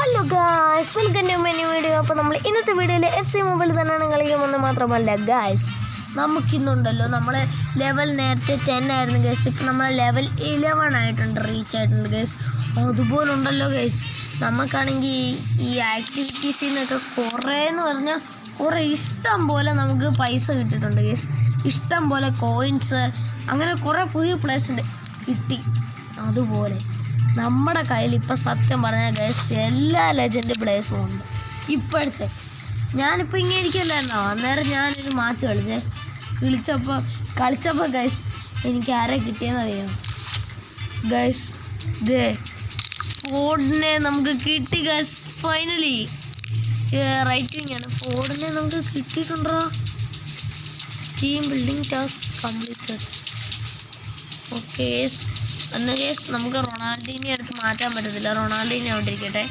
Hello guys, welcome to my new video. അപ്പോൾ നമ്മൾ ഇന്നത്തെ വീഡിയോയിൽ FC മൊബൈൽ തന്നെയാണ് കളിക്കുമെന്ന് മാത്രമല്ല ഗായ്സ്, നമുക്കിന്നുണ്ടല്ലോ നമ്മളെ ലെവൽ നേരത്തെ 10 ആയിരുന്നു ഗൈസ്, ഇപ്പം നമ്മൾ ലെവൽ 11 ആയിട്ടുണ്ട്, റീച്ച് ആയിട്ടുണ്ട് ഗൈസ്. അതുപോലെ ഉണ്ടല്ലോ ഗൈസ്, നമുക്കാണെങ്കിൽ ഈ ആക്ടിവിറ്റീസിൽ നിന്നൊക്കെ കുറേ എന്ന് പറഞ്ഞാൽ കുറേ ഇഷ്ടം പോലെ നമുക്ക് പൈസ കിട്ടിയിട്ടുണ്ട് ഗൈസ്. ഇഷ്ടം പോലെ കോയിൻസ്, അങ്ങനെ കുറേ പുതിയ പ്ലേസ് ഉണ്ട് കിട്ടി. അതുപോലെ നമ്മുടെ കയ്യിൽ ഇപ്പം സത്യം പറഞ്ഞാൽ ഗൈസ് എല്ലാ ലെജൻഡ് പ്ലേസും ഉണ്ട്. ഇപ്പോഴത്തെ ഞാനിപ്പോൾ ഇങ്ങനെ ഇരിക്കല്ലായിരുന്നോ, അന്നേരം ഞാനൊരു മാച്ച് കളിച്ചപ്പോൾ ഗൈസ് എനിക്ക് ആരെ കിട്ടിയെന്ന് അറിയാം ഗൈസ്. ഫോർഡിനെ നമുക്ക് കിട്ടി ഗൈസ്. ഫൈനലി റൈറ്റ് വിങ് ആണ്. ഫോർഡിനെ നമുക്ക് കിട്ടിയിട്ടുണ്ടോ? Team building task completed. Okay അന്ന് കേസ് നമുക്ക് റൊണാൾഡീനെ എടുത്ത് മാറ്റാൻ പറ്റത്തില്ല. റൊണാൾഡീനെ അവിടെ ഇരിക്കട്ടെ.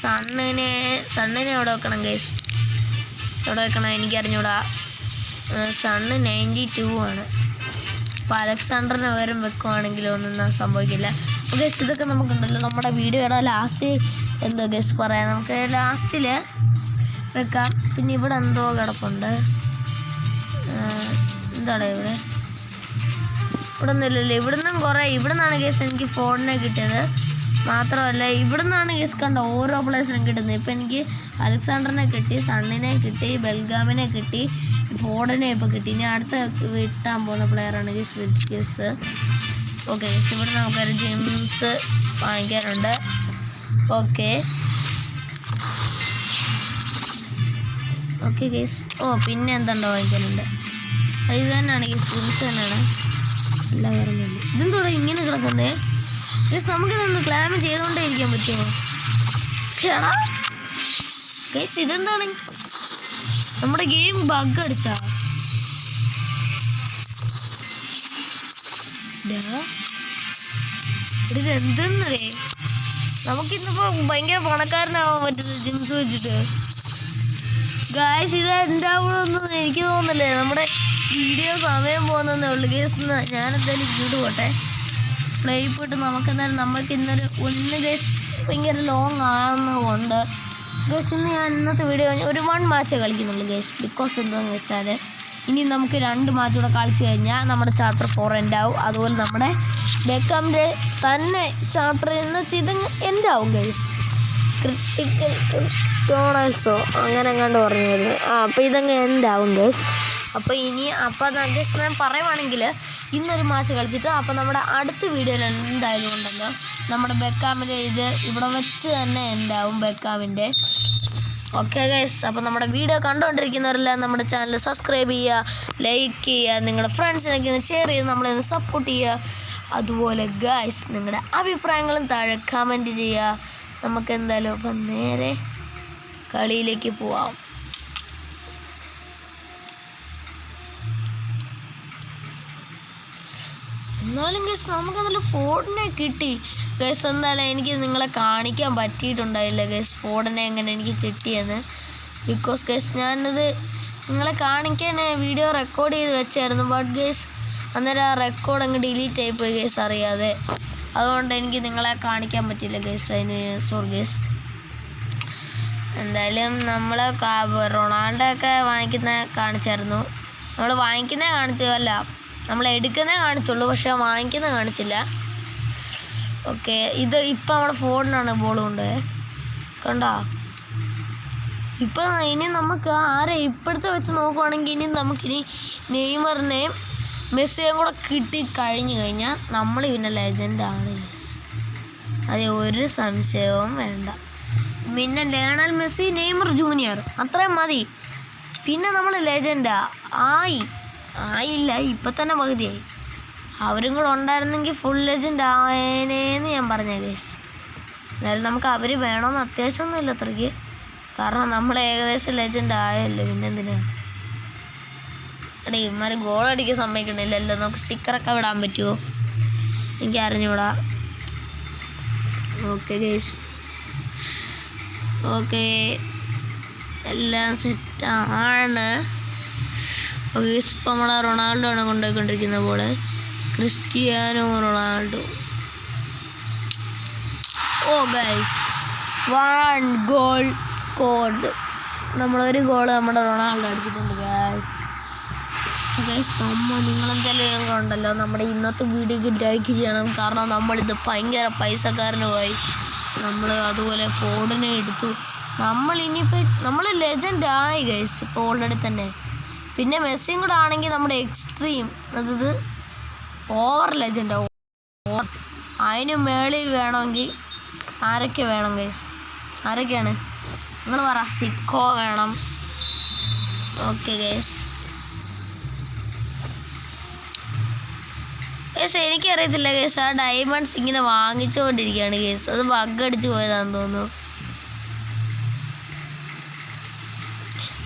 സണ്ണിനെ എവിടെ വെക്കണം കേസ്? എവിടെ വെക്കണം എനിക്കറിഞ്ഞൂടാ. സണ്ണ് 92 ആണ്. അപ്പോൾ അലക്സാണ്ടറിനെ പകരം വെക്കുവാണെങ്കിലും ഒന്നും സംഭവിക്കില്ല. അപ്പോൾ ഗേസ് ഇതൊക്കെ നമുക്കുണ്ടല്ലോ നമ്മുടെ വീഡിയോയുടെ ലാസ്റ്റ് എന്തോ ഗേസ് പറയാം. നമുക്ക് ലാസ്റ്റിൽ വെക്കാം. പിന്നെ ഇവിടെ എന്തോ കിടപ്പുണ്ട്. എന്താണ് ഇവിടെ ഒന്നുമില്ലല്ലോ. ഇവിടെ നിന്നാണ് കേസ് എനിക്ക് ഫോണിനെ കിട്ടിയത്. മാത്രമല്ല ഇവിടെ നിന്നാണ് കേസ് കണ്ട ഓരോ പ്ലേസിനും കിട്ടുന്നത്. ഇപ്പം എനിക്ക് അലക്സാണ്ടറിനെ കിട്ടി, സണ്ണിനെ കിട്ടി, ബെൽഗാമിനെ കിട്ടി, ഫോർഡിനെ ഇപ്പോൾ കിട്ടി. ഇനി അടുത്ത കിട്ടാൻ പോകുന്ന പ്ലെയറാണ് കേസ് വിറ്റ്യസ്. ഓക്കെ കേസ് ഇവിടെ നമുക്കൊരു ജെയിംസ് വാങ്ങിക്കാനുണ്ട്. Okay case. പിന്നെ എന്തുണ്ടോ വാങ്ങിക്കാനുണ്ട്. ഇത് തന്നെയാണ് കേസ്, ജെയിംസ് തന്നെയാണ്. എല്ലാം പറഞ്ഞില്ല. ഇതെന്തോടെ ഇങ്ങനെ കിടക്കുന്നേ ഗേസ്? നമുക്കിതൊന്ന് ക്ലാം ചെയ്തുകൊണ്ടേ ഇരിക്കാൻ പറ്റുമോ? ചേടാ ഗേസ് ഇതെന്താണ്? നമ്മുടെ ഗെയിം ബഗ് അടിച്ചാ? ഇതെന്തെന്നേ? നമുക്കിന്നിപ്പോ ഭയങ്കര പണക്കാരനാവാൻ പറ്റുന്നത് ജിംസ് വെച്ചിട്ട് ഗായ്സ്. ഇത് എന്താവുമെന്നൊന്നും എനിക്ക് തോന്നുന്നില്ലേ. നമ്മുടെ വീഡിയോ സമയം പോകുന്നതേ ഉള്ളൂ ഗേസ്. ഞാനെന്തായാലും ഇങ്ങോട്ട് പോട്ടെ. പ്ലേ പോയിട്ട് നമുക്കിന്നൊരു ഗേസ് ഭയങ്കര ലോങ് ആകുന്നതുകൊണ്ട് ഗേസ് ഞാൻ ഇന്നത്തെ വീഡിയോ ഒരു 1 മാച്ചേ കളിക്കുന്നുള്ളൂ ഗേസ്. ബിക്കോസ് എന്താണെന്ന് വെച്ചാൽ ഇനി നമുക്ക് 2 മാച്ച് കൂടെ കളിച്ച് കഴിഞ്ഞാൽ നമ്മുടെ ചാപ്റ്റർ 4 എൻഡാവും. അതുപോലെ നമ്മുടെ ബെക്കാമിൻ്റെ തന്നെ ചാപ്റ്റർ എന്ന് വെച്ചാൽ ഇത് എൻഡാവും ഗേസ്. ക്രിട്ടിക്കൽ ടോണൽസോ അങ്ങനെ എങ്ങാണ്ട് പറഞ്ഞത്. അപ്പോൾ ഇതങ്ങ് എൻഡാവും ഗേസ്. അപ്പോൾ ജസ്റ്റ് ഞാൻ പറയുവാണെങ്കിൽ ഇന്നൊരു മാച്ച് കളിച്ചിട്ട് അപ്പോൾ നമ്മുടെ അടുത്ത വീഡിയോയിൽ എന്തായാലും ഉണ്ടല്ലോ നമ്മുടെ ബെക്കാമിൻ്റെ ഇത് ഇവിടെ വെച്ച് തന്നെ ഉണ്ടാവും ബെക്കാമിൻ്റെ. ഓക്കെ ഗൈസ്, അപ്പോൾ നമ്മുടെ വീഡിയോ കണ്ടുകൊണ്ടിരിക്കുന്നവരെല്ലാം നമ്മുടെ ചാനൽ സബ്സ്ക്രൈബ് ചെയ്യുക, ലൈക്ക് ചെയ്യുക, നിങ്ങളുടെ ഫ്രണ്ട്സിനൊക്കെ ഒന്ന് ഷെയർ ചെയ്ത് നമ്മളെ ഒന്ന് സപ്പോർട്ട് ചെയ്യുക. അതുപോലെ ഗൈസ് നിങ്ങളുടെ അഭിപ്രായങ്ങളും താഴെ കമൻറ്റ് ചെയ്യുക. നമുക്ക് എന്തായാലും അപ്പം നേരെ കളിയിലേക്ക് പോവാം. എന്നാലും ഗൈസ് നമുക്കതിൽ ഫോർഡിനെ കിട്ടി ഗൈസ്. എന്തായാലും എനിക്ക് നിങ്ങളെ കാണിക്കാൻ പറ്റിയിട്ടുണ്ടായില്ല ഗൈസ് ഫോർഡിനെ എങ്ങനെ എനിക്ക് കിട്ടിയെന്ന്. ബിക്കോസ് ഗൈസ് ഞാനത് നിങ്ങളെ കാണിക്കാൻ വീഡിയോ റെക്കോർഡ് ചെയ്ത് വെച്ചായിരുന്നു. ബട്ട് ഗൈസ് അന്നേരം ആ റെക്കോർഡ് അങ്ങ് ഡിലീറ്റ് ആയിപ്പോയി ഗൈസ് അറിയാതെ. അതുകൊണ്ട് എനിക്ക് നിങ്ങളെ കാണിക്കാൻ പറ്റിയില്ല ഗൈസ്. അതിന് സോറി ഗൈസ്. എന്തായാലും നമ്മൾ റൊണാൾഡോ ഒക്കെ കാണിച്ചായിരുന്നു. നമ്മൾ വാങ്ങിക്കുന്നേ കാണിച്ചല്ല, നമ്മൾ എടുക്കുന്നേ കാണിച്ചുള്ളൂ, പക്ഷെ വാങ്ങിക്കുന്നത് കാണിച്ചില്ല. ഓക്കെ ഇപ്പം നമ്മുടെ ഫോണിനാണ് ബോൾ കൊണ്ട് കണ്ടോ. ഇപ്പം ഇനി നമുക്ക് ഇപ്പോഴത്തെ വെച്ച് നോക്കുവാണെങ്കിൽ ഇനി നമുക്കിനി നെയ്മറിനെയും മെസ്സിയും കൂടെ കിട്ടിക്കഴിഞ്ഞു കഴിഞ്ഞാൽ നമ്മൾ പിന്നെ ലെജൻഡാണ്. അതെ, ഒരു സംശയവും വേണ്ട. പിന്നെ ലയണൽ മെസ്സി, നെയ്മർ ജൂനിയർ അത്രയും മതി. പിന്നെ നമ്മൾ ലെജൻഡാ ആയില്ല, ഇപ്പം തന്നെ പകുതിയായി. അവരും കൂടെ ഉണ്ടായിരുന്നെങ്കിൽ ഫുൾ ലെജൻഡ് ആയേനേന്ന് ഞാൻ പറഞ്ഞ കേസ്. എന്നാലും നമുക്ക് അവർ വേണമെന്ന് അത്യാവശ്യമൊന്നുമില്ല അത്രയ്ക്ക്, കാരണം നമ്മൾ ഏകദേശം ലെജൻഡ് ആയല്ലോ. പിന്നെന്തിനാ ഇവന്മാർ ഗോൾ അടിക്കാൻ സമ്മതിക്കണില്ലല്ലോ. നമുക്ക് സ്റ്റിക്കറൊക്കെ വിടാൻ പറ്റുമോ എനിക്ക് അറിഞ്ഞൂടാ. ഓക്കെ ഗേസ്, ഓക്കെ എല്ലാം സെറ്റാണ്. ഓക്കെ ഇപ്പം നമ്മളെ റൊണാൾഡോ ആണ് കൊണ്ടുപോയിക്കൊണ്ടിരിക്കുന്ന ball. Cristiano Ronaldo. Oh guys 1 goal scored. നമ്മളൊരു ഗോൾ നമ്മുടെ റൊണാൾഡോ അടിച്ചിട്ടുണ്ട് ഗൈസ്. നിങ്ങളെന്തായാലും കണ്ടല്ലോ, നമ്മുടെ ഇന്നത്തെ വീഡിയോക്ക് ലൈക്ക് ചെയ്യണം. കാരണം നമ്മളിത് ഭയങ്കര പൈസക്കാരനുമായി. നമ്മൾ അതുപോലെ ഫോണിനെ എടുത്തു. നമ്മൾ ലെജൻഡായി ഗൈസ് ഇപ്പോൾ ഓൾറെഡി തന്നെ. പിന്നെ മെസ്സിയും കൂടെ ആണെങ്കിൽ നമ്മുടെ എക്സ്ട്രീം, അതായത് ഓവർ ലെജൻഡാവും. അതിന് മേളിൽ വേണമെങ്കിൽ ആരൊക്കെ വേണം ഗൈസ്? ആരൊക്കെയാണ് നിങ്ങൾ പറ? സിക്കോ വേണം. Okay guys. എനിക്കറിയത്തില്ല ഗൈസ്, ആ ഡയമണ്ട്സ് ഇങ്ങനെ വാങ്ങിച്ചുകൊണ്ടിരിക്കുകയാണ് ഗൈസ്. അത് ബഗ് അടിച്ച് പോയതാണെന്ന് തോന്നുന്നു.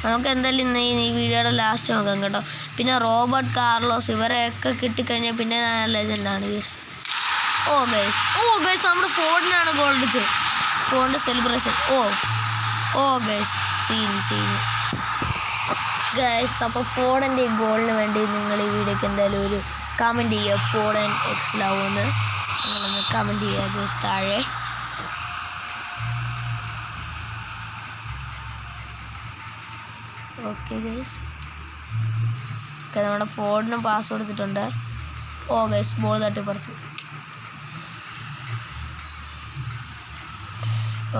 നമുക്ക് എന്തായാലും ഇന്ന് ഈ വീഡിയോയുടെ ലാസ്റ്റ് നോക്കാം കേട്ടോ. പിന്നെ റോബർട്ട് കാർലോസ് ഇവരെയൊക്കെ കിട്ടിക്കഴിഞ്ഞാൽ പിന്നെ ലെജൻഡാണ് ഗൈസ്. ഓ ഗൈസ് നമ്മുടെ ഫോണിനാണ് ഗോൾ അടിച്ചത്. ഫോണിൻ്റെ സെലിബ്രേഷൻ. ഓ ഗൈസ് സീൻ ഗൈസ്. അപ്പോൾ ഫോണിൻ്റെ ഈ ഗോളിന് വേണ്ടി നിങ്ങൾ ഈ വീഡിയോക്ക് എന്തായാലും ഒരു കമൻറ്റ് ചെയ്യുക. ഫോൺ എക്സ് ലവ് എന്ന് നിങ്ങളൊന്ന് കമൻറ്റ് ചെയ്യുക ഗൈസ് താഴെ. Okay guys. നമ്മുടെ ഫോണിന് പാസ് കൊടുത്തിട്ടുണ്ട്. ഓ ഗൈസ് ബോൾ തട്ടി പറിച്ചു.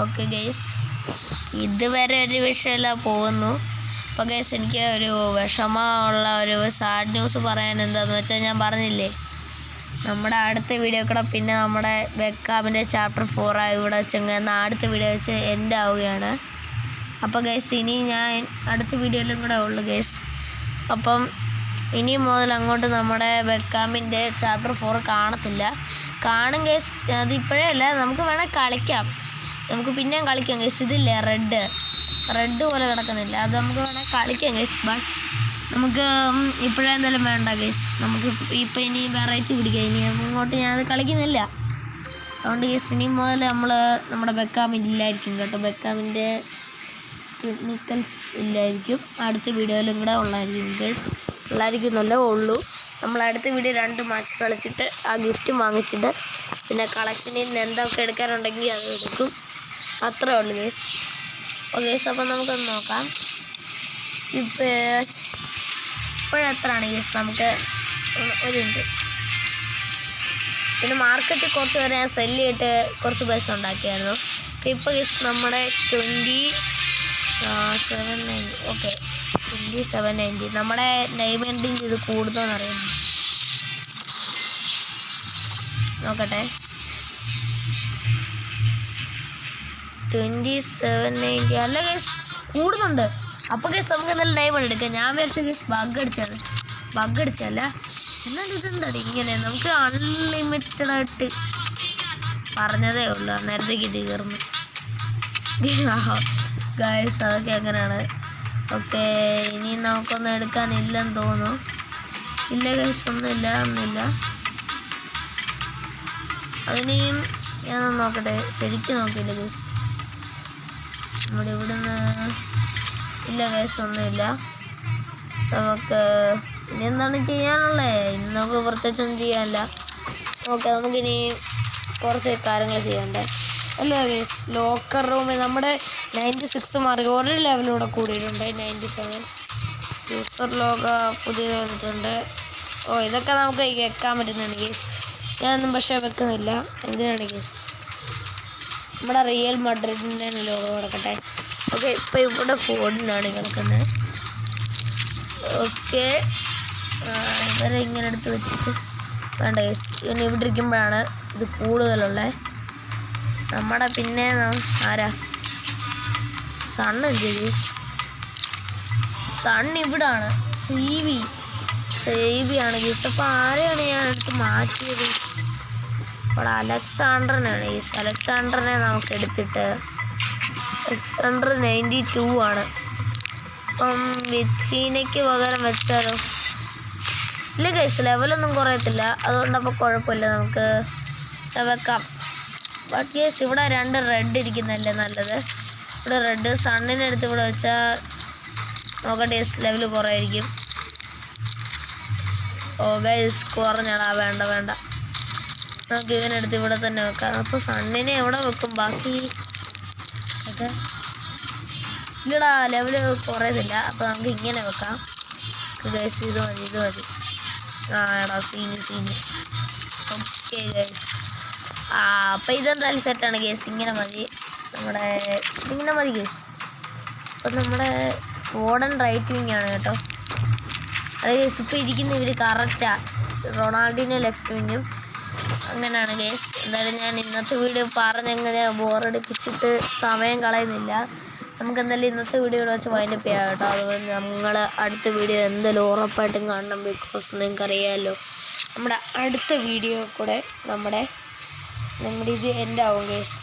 ഓക്കെ ഗൈസ്, ഇതുവരെ ഒരു വിഷയമല്ല പോകുന്നു. അപ്പോൾ ഗൈസ് എനിക്ക് ഒരു വിഷമമുള്ള ഒരു സാഡ് ന്യൂസ് പറയാൻ എന്താണെന്ന് വെച്ചാൽ, ഞാൻ പറഞ്ഞില്ലേ നമ്മുടെ അടുത്ത വീഡിയോ കൂടെ പിന്നെ നമ്മുടെ ബെക്കാമിൻ്റെ ചാപ്റ്റർ 4 ഇവിടെ വെച്ചെങ്കിൽ അടുത്ത വീഡിയോ വെച്ച് എൻഡ് ആവുകയാണ്. അപ്പോൾ ഗൈസ് ഇനി ഞാൻ അടുത്ത വീഡിയോയിലും കൂടെ ഉള്ളു ഗൈസ്. അപ്പം ഇനി മുതൽ അങ്ങോട്ട് നമ്മുടെ ബെക്കാമിൻ്റെ ചാപ്റ്റർ 4 കാണും ഗൈസ്. അതിപ്പോഴേ അല്ല, നമുക്ക് വേണേൽ കളിക്കാം. നമുക്ക് പിന്നെയും കളിക്കാം ഗൈസ്. ഇതില്ലേ റെഡ് പോലെ കിടക്കുന്നില്ല, അത് നമുക്ക് വേണേൽ കളിക്കാം ഗൈസ്. ബട്ട് നമുക്ക് ഇപ്പോഴേ എന്തായാലും വേണ്ട ഗൈസ്. നമുക്ക് ഇപ്പം ഇനി വെറൈറ്റി പിടിക്കാം. ഇനി അങ്ങോട്ട് ഞാനത് കളിക്കുന്നില്ല. അതുകൊണ്ട് ഗൈസ് ഇനി മുതൽ നമ്മുടെ ബെക്കാമിൻ്റെ ഇല്ലായിരിക്കും കേട്ടോ. ബെക്കാമിൻ്റെ ക്ലിനിക്കൽസ് ഇല്ലായിരിക്കും. അടുത്ത വീഡിയോയിലും കൂടെ ഉള്ളായിരിക്കും ഗൈസ്. ഉള്ളായിരിക്കുന്നല്ലേ ഉള്ളൂ. നമ്മൾ അടുത്ത വീഡിയോ 2 മാച്ച് കളിച്ചിട്ട് ആ ഗിഫ്റ്റ് വാങ്ങിച്ചിട്ട് പിന്നെ കളക്ഷനിൽ നിന്ന് എന്തൊക്കെ എടുക്കാനുണ്ടെങ്കിൽ അത് എടുക്കും. അത്രേ ഉള്ളൂ ഗൈസ്. ഓക്കെ ഗൈസ്, അപ്പം നമുക്കൊന്ന് നോക്കാം ഇപ്പോഴെത്രയാണ് ഗൈസ്. നമുക്ക് ഒരു മിനിറ്റ്. പിന്നെ മാർക്കറ്റിൽ കുറച്ച് പേരെ ഞാൻ സെല്ല് ചെയ്തിട്ട് കുറച്ച് പൈസ ഉണ്ടാക്കിയായിരുന്നു. ഇപ്പോൾ ഗൈസ് നമ്മുടെ 2790. ഓക്കെ 2790. നമ്മുടെ ഡയമണ്ടിൻ്റെ ഇത് കൂടുതലെന്ന് അറിയുന്നു. നോക്കട്ടെ. 2790 അല്ല ഗൈസ്, കൂടുന്നുണ്ട്. അപ്പോൾ ഗൈസ് നമുക്ക് എന്തായാലും ഡയമണ്ട് എടുക്കാം. ഞാൻ വിചാരിച്ച ഗൈസ് ബഗ് അടിച്ചല്ല. എന്നാലും ഇതെന്താണ് ഇങ്ങനെ? നമുക്ക് അൺലിമിറ്റഡായിട്ട് പറഞ്ഞതേ ഉള്ളൂ. നേരത്തേക്ക് ഇത് കയറുന്നു ഗൈസ്. അതൊക്കെ എങ്ങനെയാണ്? ഓക്കെ ഇനി നമുക്കൊന്നും എടുക്കാനില്ലെന്ന് തോന്നുന്നു. ഇല്ല ഗൈസ്, ഒന്നുമില്ല. അതിനെയും ഞാനൊന്ന് നോക്കട്ടെ. ശരിക്കും നോക്കിയില്ല ഗൈസ്. നമ്മുടെ ഇവിടുന്ന് ഇല്ല ഗൈസ്, ഒന്നുമില്ല. നമുക്ക് ഇനി എന്താണ് ചെയ്യാനുള്ളത്? ഇനി നമുക്ക് പ്രത്യേകിച്ചൊന്നും ചെയ്യാനില്ല. ഓക്കെ നമുക്കിനി കുറച്ച് കാര്യങ്ങൾ ചെയ്യണ്ടേ അല്ലേ ഗൈസ്. ലോക്കർ റൂമിൽ നമ്മുടെ 96 മാറി ഒരു ലെവലൂടെ കൂടിയിട്ടുണ്ട്. 97 യൂസർ ലോഗ പുതിയത് വന്നിട്ടുണ്ട്. ഇതൊക്കെ നമുക്ക് വെക്കാൻ പറ്റുന്നതാണ് ഗൈസ്. ഞാനൊന്നും പക്ഷേ വെക്കുന്നില്ല. എന്തിനാണ് ഗൈസ്? നമ്മുടെ റിയൽ മഡ്രിഡിൻ്റെ ലോഗോ കിടക്കട്ടെ. ഓക്കെ ഇപ്പോൾ ഇവിടെ ഫോണിനാണ് കിടക്കുന്നത്. ഓക്കെ ഇവരെ ഇങ്ങനെ എടുത്ത് വെച്ചിട്ട് വേണ്ട ഗൈസ്. ഇനി ഇവിടെ ഇരിക്കുമ്പോഴാണ് ഇത് കൂടുതലുള്ളത്. നമ്മുടെ പിന്നെ ആരാ സണ്ണ് ഗൈസ്. സൺ ഇവിടാണ്. സേവി ആണ് ഗൈസ്. അപ്പോൾ ആരെയാണ് ഞാൻ എടുത്ത് മാറ്റിയത്? അവിടെ അലക്സാണ്ടറിനാണ് ഗൈസ്. അലക്സാണ്ടറിനെ നമുക്ക് എടുത്തിട്ട് അലക്സാണ്ടർ 92 ആണ്. അപ്പം വിഥീനയ്ക്ക് പകരം വെച്ചാലോ? ഇല്ല ഗൈസ്, ലെവലൊന്നും കുറയത്തില്ല. അതുകൊണ്ട് അപ്പോൾ കുഴപ്പമില്ല, നമുക്ക് വെക്കാം. ബട്ട് ഗൈസ് ഇവിടെ 2 റെഡ് ഇരിക്കുന്നതല്ലേ നല്ലത്. ഇവിടെ റെഡ് സണ്ണിനെടുത്ത് ഇവിടെ വെച്ചാൽ നോക്കട്ടെ ഗൈസ്, ലെവൽ കുറവായിരിക്കും. ഗൈസ് കുറഞ്ഞടാ. വേണ്ട നമുക്ക് ഇവനെടുത്ത് ഇവിടെ തന്നെ വെക്കാം. അപ്പോൾ സണ്ണിനെ എവിടെ വെക്കും? ബാക്കി ഓക്കെ ഇല്ലടാ ലെവല് കുറയുന്നില്ല. അപ്പോൾ നമുക്ക് ഇങ്ങനെ വെക്കാം ഗൈസ്. ഇത് മതി എടാ സീന് ഓക്കെ ഗൈസ്. അപ്പോൾ ഇതെന്തായാലും സെറ്റാണ് ഗൈസ്. ഇങ്ങനെ മതി ഗൈസ്. അപ്പം നമ്മുടെ ഫോർഡൻ റൈറ്റ് വിങ് ആണ് കേട്ടോ. അത് ഗൈസ് ഇപ്പോൾ ഇരിക്കുന്ന ഇവർ കറക്റ്റാണ്. റൊണാൾഡിനോ ലെഫ്റ്റ് വിങ്ങും അങ്ങനെയാണ് ഗൈസ്. എന്തായാലും ഞാൻ ഇന്നത്തെ വീഡിയോ പറഞ്ഞെങ്ങനെ ബോറടിപ്പിച്ചിട്ട് സമയം കളയുന്നില്ല. നമുക്ക് എന്തായാലും ഇന്നത്തെ വീഡിയോ ഇവിടെ വെച്ച് വൈൻഡപ്പ് ചെയ്യാം കേട്ടോ. അതുപോലെ നമ്മൾ അടുത്ത വീഡിയോ എന്തായാലും ഉറപ്പായിട്ടും കാണണം. ബിക്കോസ് നിങ്ങൾക്കറിയാമല്ലോ നമ്മുടെ അടുത്ത വീഡിയോ കൂടെ നമ്മുടെ ഇത് എൻ്റെ ആവും ഗൈസ്.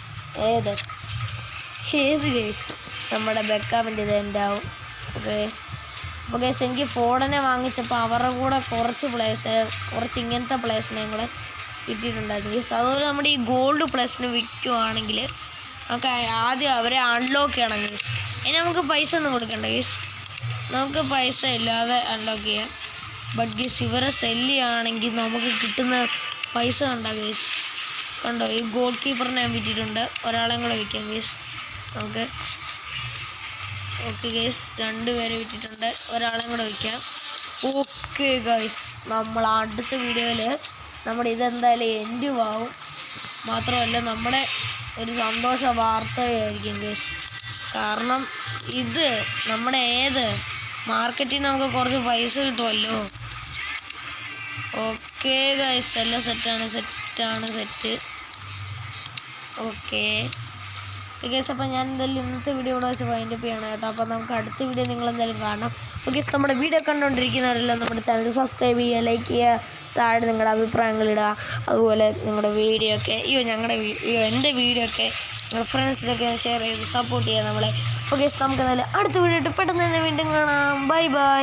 ഏത് ഗൈസ് നമ്മുടെ ബെക്കാമിൻ്റെ ഇത് എൻ്റെ ആവും. ഓക്കെ അപ്പോൾ ഗൈസ് എനിക്ക് ഫോർഡനെ വാങ്ങിച്ചപ്പോൾ അവരുടെ കൂടെ കുറച്ച് ഇങ്ങനത്തെ പ്ലേസിനെയും കൂടെ കിട്ടിയിട്ടുണ്ടായിരുന്നു ഗൈസ്. അതുപോലെ നമ്മുടെ ഈ ഗോൾഡ് പ്ലേസിന് വിൽക്കുവാണെങ്കിൽ നമുക്ക് ആദ്യം അവരെ അൺലോക്ക് ചെയ്യണം ഗൈസ്. ഇനി നമുക്ക് പൈസ ഒന്നും കൊടുക്കണ്ട ഗൈസ്. നമുക്ക് പൈസ ഇല്ലാതെ അൺലോക്ക് ചെയ്യാം. ബട്ട് ഗൈസ് ഇവരെ സെല്ല് ചെയ്യുകയാണെങ്കിൽ നമുക്ക് കിട്ടുന്ന പൈസ കണ്ടോ ഗൈസ്. കണ്ടോ ഈ ഗോൾ കീപ്പറിനെ ഞാൻ വിറ്റിട്ടുണ്ട്. ഒരാളെയും കൂടെ വിൽക്കാം ഗൈസ് നമുക്ക്. ഓക്കെ ഗൈസ് 2 പേരെ വിറ്റിട്ടുണ്ട്. ഒരാളെയും കൂടെ വിൽക്കാം. ഓക്കെ ഗൈസ് നമ്മൾ അടുത്ത വീഡിയോയിൽ നമ്മുടെ ഇതെന്തായാലും എൻഡും ആവും. മാത്രമല്ല നമ്മുടെ ഒരു സന്തോഷ വാർത്തയായിരിക്കും ഗൈസ്. കാരണം ഇത് നമ്മുടെ മാർക്കറ്റിൽ നിന്ന് നമുക്ക് കുറച്ച് പൈസ കിട്ടുമല്ലോ. ഓക്കെ ഗൈസ് എല്ലാം സെറ്റ്. ഓക്കെ ഗൈസ് അപ്പോൾ ഞാൻ എന്തായാലും ഇന്നത്തെ വീഡിയോ ഇവിടെ വെച്ച് വൈൻഡപ്പ് ചെയ്യണം കേട്ടോ. അപ്പോൾ നമുക്ക് അടുത്ത വീഡിയോ നിങ്ങളെന്തായാലും കാണണം. അപ്പോൾ ഗൈസ് നമ്മുടെ വീഡിയോ കണ്ടുകൊണ്ടിരിക്കുന്നവരെല്ലാം നമ്മുടെ ചാനൽ സബ്സ്ക്രൈബ് ചെയ്യുക, ലൈക്ക് ചെയ്യുക, താഴെ നിങ്ങളുടെ അഭിപ്രായങ്ങളിടുക. അതുപോലെ നിങ്ങളുടെ വീഡിയോ ഒക്കെ എൻ്റെ വീഡിയോ ഒക്കെ നിങ്ങളുടെ ഫ്രണ്ട്സിനൊക്കെ ഷെയർ ചെയ്ത് സപ്പോർട്ട് ചെയ്യുക നമ്മളെ. അപ്പോൾ ഗൈസ് നമുക്ക് എന്തായാലും അടുത്ത വീഡിയോ പെട്ടെന്ന് തന്നെ വീണ്ടും കാണാം. ബൈ.